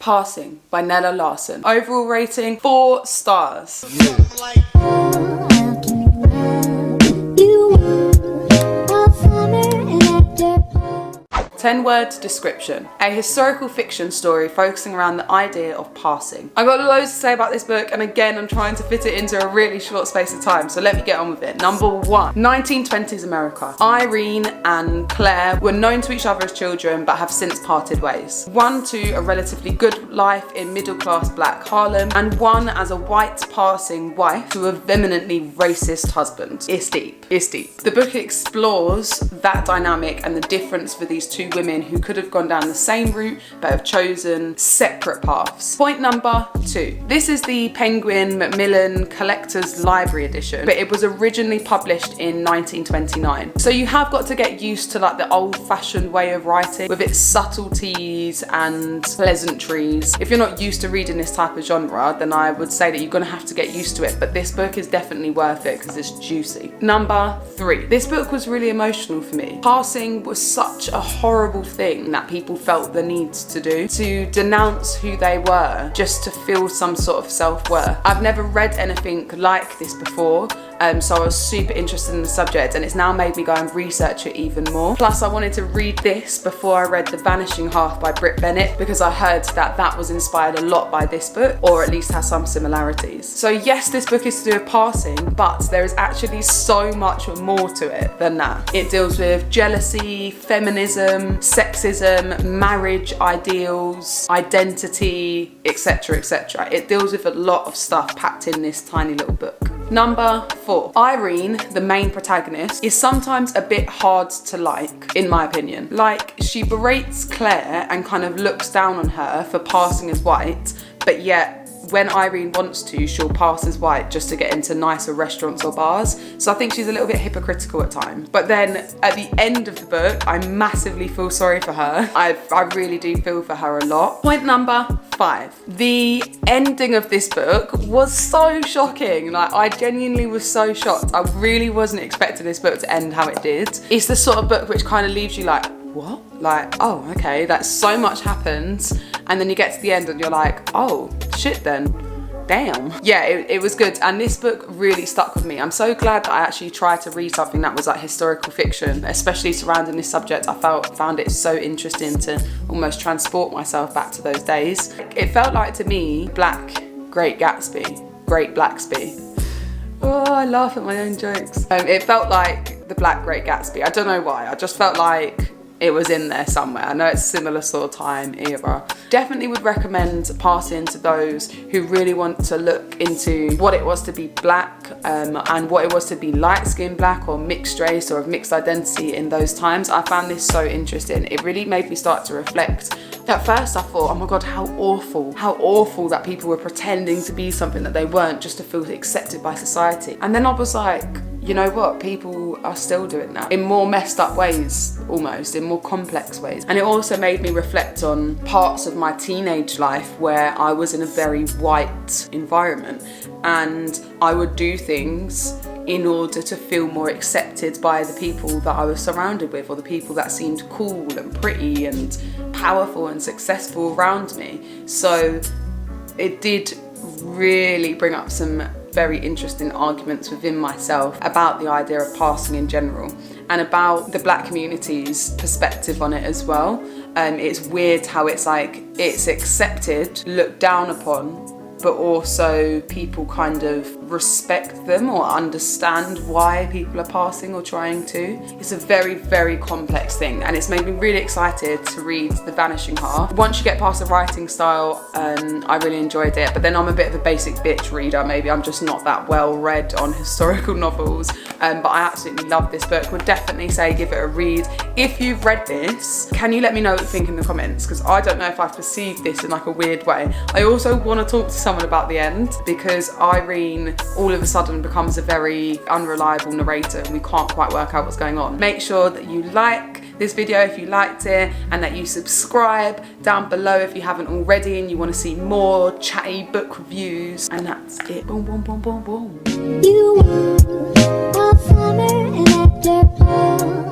Passing by Nella Larsen. Overall rating, 4 stars. 10-word description. A historical fiction story focusing around the idea of passing. I've got loads to say about this book, and again, I'm trying to fit it into a really short space of time, so let me get on with it. Number 1, 1920s America. Irene and Claire were known to each other as children, but have since parted ways. One to a relatively good life in middle-class black Harlem, and one as a white passing wife to a vehemently racist husband. It's deep. It's deep. The book explores that dynamic and the difference for these two women who could have gone down the same route but have chosen separate paths. Point number 2. This is the Penguin Macmillan Collector's Library edition, but it was originally published in 1929. So you have got to get used to like the old-fashioned way of writing with its subtleties and pleasantries. If you're not used to reading this type of genre, then I would say that you're gonna have to get used to it, but this book is definitely worth it because it's juicy. Number 3. This book was really emotional for me. Passing was such a horrible thing that people felt the need to do, to denounce who they were just to feel some sort of self-worth. I've never read anything like this before, so I was super interested in the subject, and it's now made me go and research it even more. Plus I wanted to read this before I read The Vanishing Half by Brit Bennett, because I heard that that was inspired a lot by this book, or at least has some similarities. So yes, this book is to do with passing, but there is actually so much more to it than that. It deals with jealousy, feminism, sexism, marriage ideals, identity, etc, etc. It deals with a lot of stuff packed in this tiny little book. Number 4. Irene, the main protagonist, is sometimes a bit hard to like, in my opinion. Like, she berates Claire and kind of looks down on her for passing as white, but yet when Irene wants to, she'll pass as white just to get into nicer restaurants or bars. So I think she's a little bit hypocritical at times. But then at the end of the book, I massively feel sorry for her. I really do feel for her a lot. Point number 5. The ending of this book was so shocking. Like, I genuinely was so shocked. I really wasn't expecting this book to end how it did. It's the sort of book which kind of leaves you like, what? Like, oh, okay, that's so much happens. And then you get to the end and you're like, oh, shit then. Damn. Yeah, it was good. And this book really stuck with me. I'm so glad that I actually tried to read something that was like historical fiction, especially surrounding this subject. I found it so interesting to almost transport myself back to those days. It felt like, to me, Black Great Gatsby, Great Blacksby. Oh, I laugh at my own jokes. It felt like the Black Great Gatsby. I don't know why. I just felt like it was in there somewhere. I know it's a similar sort of time era. Definitely would recommend passing to those who really want to look into what it was to be black and what it was to be light-skinned black or mixed race or of mixed identity in those times. I found this so interesting. It really made me start to reflect. At first I thought, oh my God, how awful that people were pretending to be something that they weren't just to feel accepted by society. And then I was like, you know what, people are still doing that in more messed up ways, almost in more complex ways. And it also made me reflect on parts of my teenage life where I was in a very white environment and I would do things in order to feel more accepted by the people that I was surrounded with, or the people that seemed cool and pretty and powerful and successful around me. So it did really bring up some very interesting arguments within myself about the idea of passing in general and about the black community's perspective on it as well. It's weird how it's like, it's accepted, looked down upon, but also people kind of respect them or understand why people are passing or trying to. It's a very, very complex thing, and it's made me really excited to read The Vanishing Half. Once you get past the writing style, I really enjoyed it, but then I'm a bit of a basic bitch reader. Maybe I'm just not that well read on historical novels, but I absolutely love this book. Would definitely say give it a read. If you've read this, can you let me know what you think in the comments? Because I don't know if I've perceived this in like a weird way. I also want to talk to someone about the end, because Irene all of a sudden becomes a very unreliable narrator and we can't quite work out what's going on. Make sure that you like this video if you liked it, and that you subscribe down below if you haven't already and you want to see more chatty book reviews. And that's it. Boom, boom, boom, boom, boom. You were a summer and after